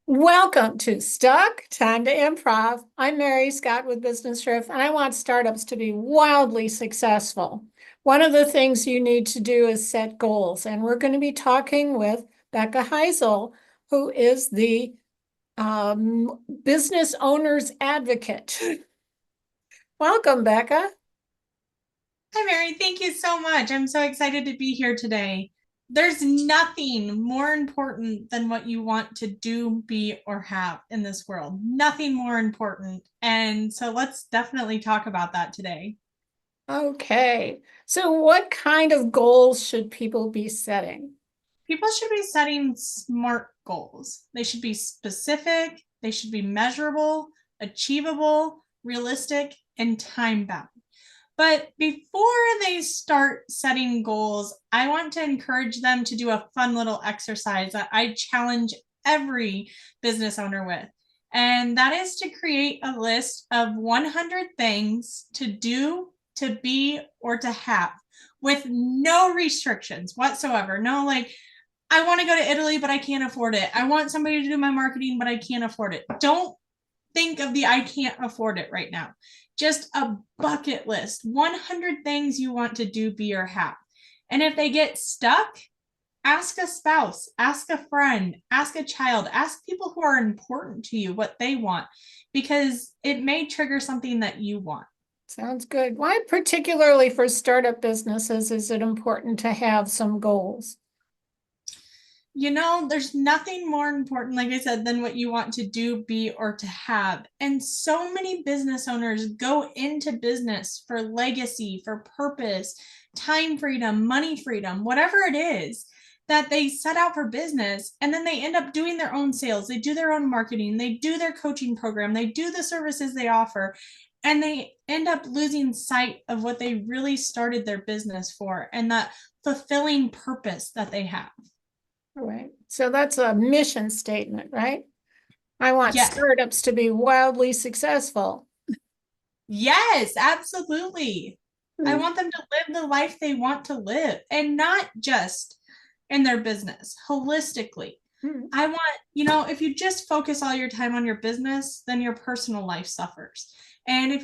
Welcome to Stuck, Time to Improv. I'm Mary Scott with Business Riff, and I want startups to be wildly successful. One of the things you need to do is set goals, and we're going to be talking with Becca Heissel, who is the business owner's advocate. Welcome, Becca. Hi, Mary. Thank you so much. I'm so excited to be here today. There's nothing more important than what you want to do, be, or have in this world. Nothing more important. And so let's definitely talk about that today. Okay, so what kind of goals should people be setting? People should be setting smart goals. They should be specific, they should be measurable, achievable, realistic, and time bound. But before they start setting goals, I want to encourage them to do a fun little exercise that I challenge every business owner with. And that is to create a list of 100 things to do, to be, or to have with no restrictions whatsoever. No, like, I want to go to Italy, but I can't afford it. I want somebody to do my marketing, but I can't afford it. Don't think of the I can't afford it right now. Just a bucket list, 100 things you want to do, be, or have. And if they get stuck, ask a spouse, ask a friend, ask a child, ask people who are important to you what they want, because it may trigger something that you want. Sounds good. Why, particularly for startup businesses, is it important to have some goals? There's nothing more important, like I said, than what you want to do, be, or to have. And so many business owners go into business for legacy, for purpose, time freedom, money freedom, whatever it is that they set out for business. And then they end up doing their own sales, they do their own marketing, they do their coaching program, they do the services they offer. And they end up losing sight of what they really started their business for and that fulfilling purpose that they have. Right. So that's a mission statement, right? I want Yes. startups to be wildly successful. Yes, absolutely. I Hmm. want them to live the life they want to live and not just in their business, holistically. Hmm. I want, if you just focus all your time on your business, then your personal life suffers. And if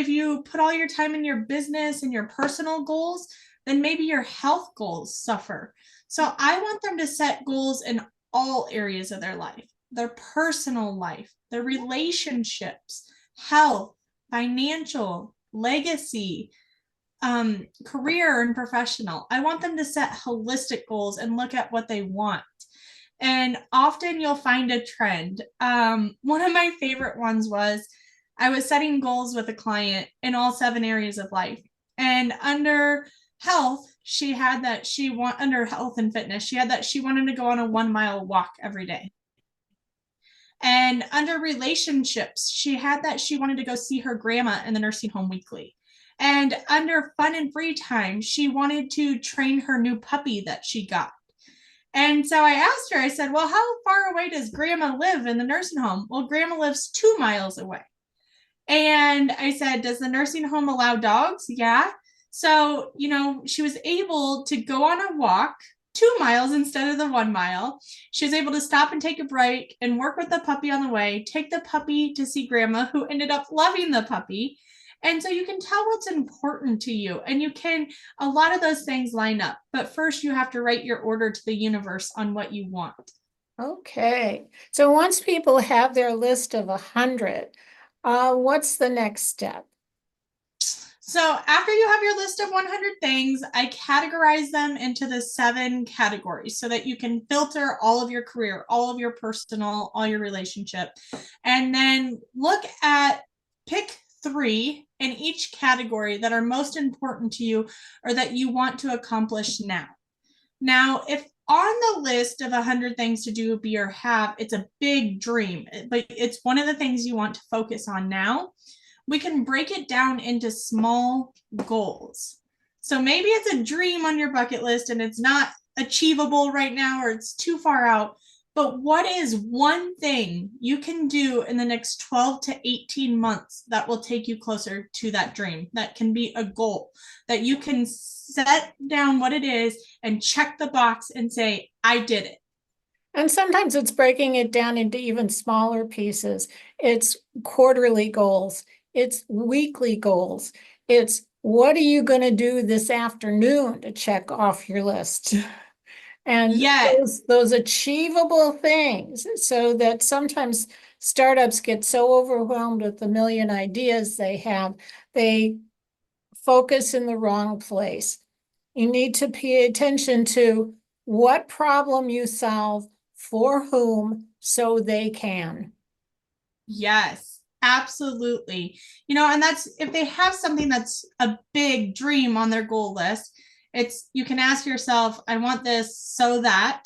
you put all your time in your business and your personal goals, then maybe your health goals suffer. So I want them to set goals in all areas of their life, their personal life, their relationships, health, financial, legacy, career, and professional. I want them to set holistic goals and look at what they want. And often you'll find a trend. One of my favorite ones was I was setting goals with a client in all 7 areas of life. And under health, she had that she want under health and fitness, she had that she wanted to go on a 1 mile walk every day. And under relationships, she had that she wanted to go see her grandma in the nursing home weekly. And under fun and free time, she wanted to train her new puppy that she got. And so I asked her, I said, well, how far away does grandma live in the nursing home? Well, grandma lives 2 miles away. And I said, does the nursing home allow dogs? Yeah. So, she was able to go on a walk 2 miles instead of the 1 mile. She was able to stop and take a break and work with the puppy on the way, take the puppy to see grandma, who ended up loving the puppy. And so you can tell what's important to you, and a lot of those things line up. But first, you have to write your order to the universe on what you want. Okay. So once people have their list of 100, what's the next step? So after you have your list of 100 things, I categorize them into the 7 categories so that you can filter all of your career, all of your personal, all your relationship, and then pick 3 in each category that are most important to you or that you want to accomplish now. Now, if on the list of 100 things to do, be, or have, it's a big dream, but it's one of the things you want to focus on now, we can break it down into small goals. So maybe it's a dream on your bucket list and it's not achievable right now or it's too far out. But what is one thing you can do in the next 12 to 18 months that will take you closer to that dream? That can be a goal that you can set down what it is and check the box and say, I did it. And sometimes it's breaking it down into even smaller pieces. It's quarterly goals. It's weekly goals. It's what are you going to do this afternoon to check off your list? And Yes. those achievable things, so that sometimes startups get so overwhelmed with the million ideas they have, they focus in the wrong place. You need to pay attention to what problem you solve for whom so they can. Yes, absolutely. And that's if they have something that's a big dream on their goal list, it's you can ask yourself, I want this so that,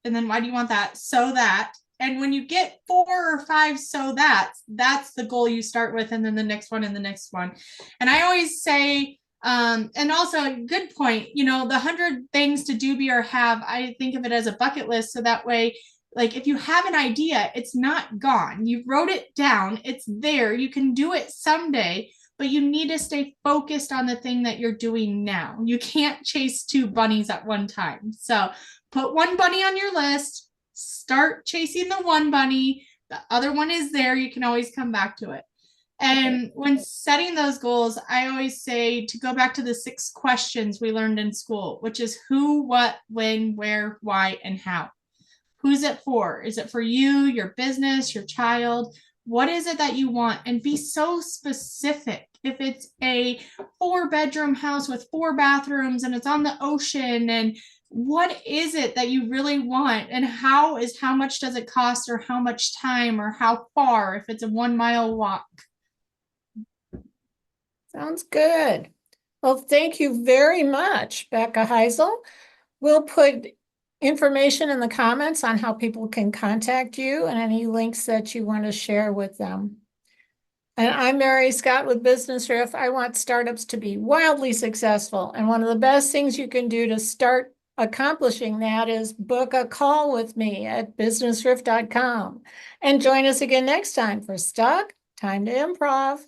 and then why do you want that? So that. And when you get 4 or 5 so that's the goal you start with, and then the next one and the next one. And I always say, and also a good point, the 100 things to do, be, or have, I think of it as a bucket list. So that way, like if you have an idea, it's not gone. You wrote it down, it's there. You can do it someday, but you need to stay focused on the thing that you're doing now. You can't chase 2 bunnies at one time. So put 1 bunny on your list, start chasing the 1 bunny. The other one is there. You can always come back to it. And when setting those goals, I always say to go back to the 6 questions we learned in school, which is who, what, when, where, why, and how. Who's it for? Is it for you, your business, your child? What is it that you want? And be so specific. If it's a 4 bedroom house with 4 bathrooms and it's on the ocean, and what is it that you really want? And how much does it cost, or how much time, or how far, if it's a 1 mile walk? Sounds good. Well, thank you very much, Becca Heissel. We'll put information in the comments on how people can contact you and any links that you want to share with them. And I'm Mary Scott with Business Riff. I want startups to be wildly successful. And one of the best things you can do to start accomplishing that is book a call with me at businessriff.com. And join us again next time for Stuck, Time to Improv.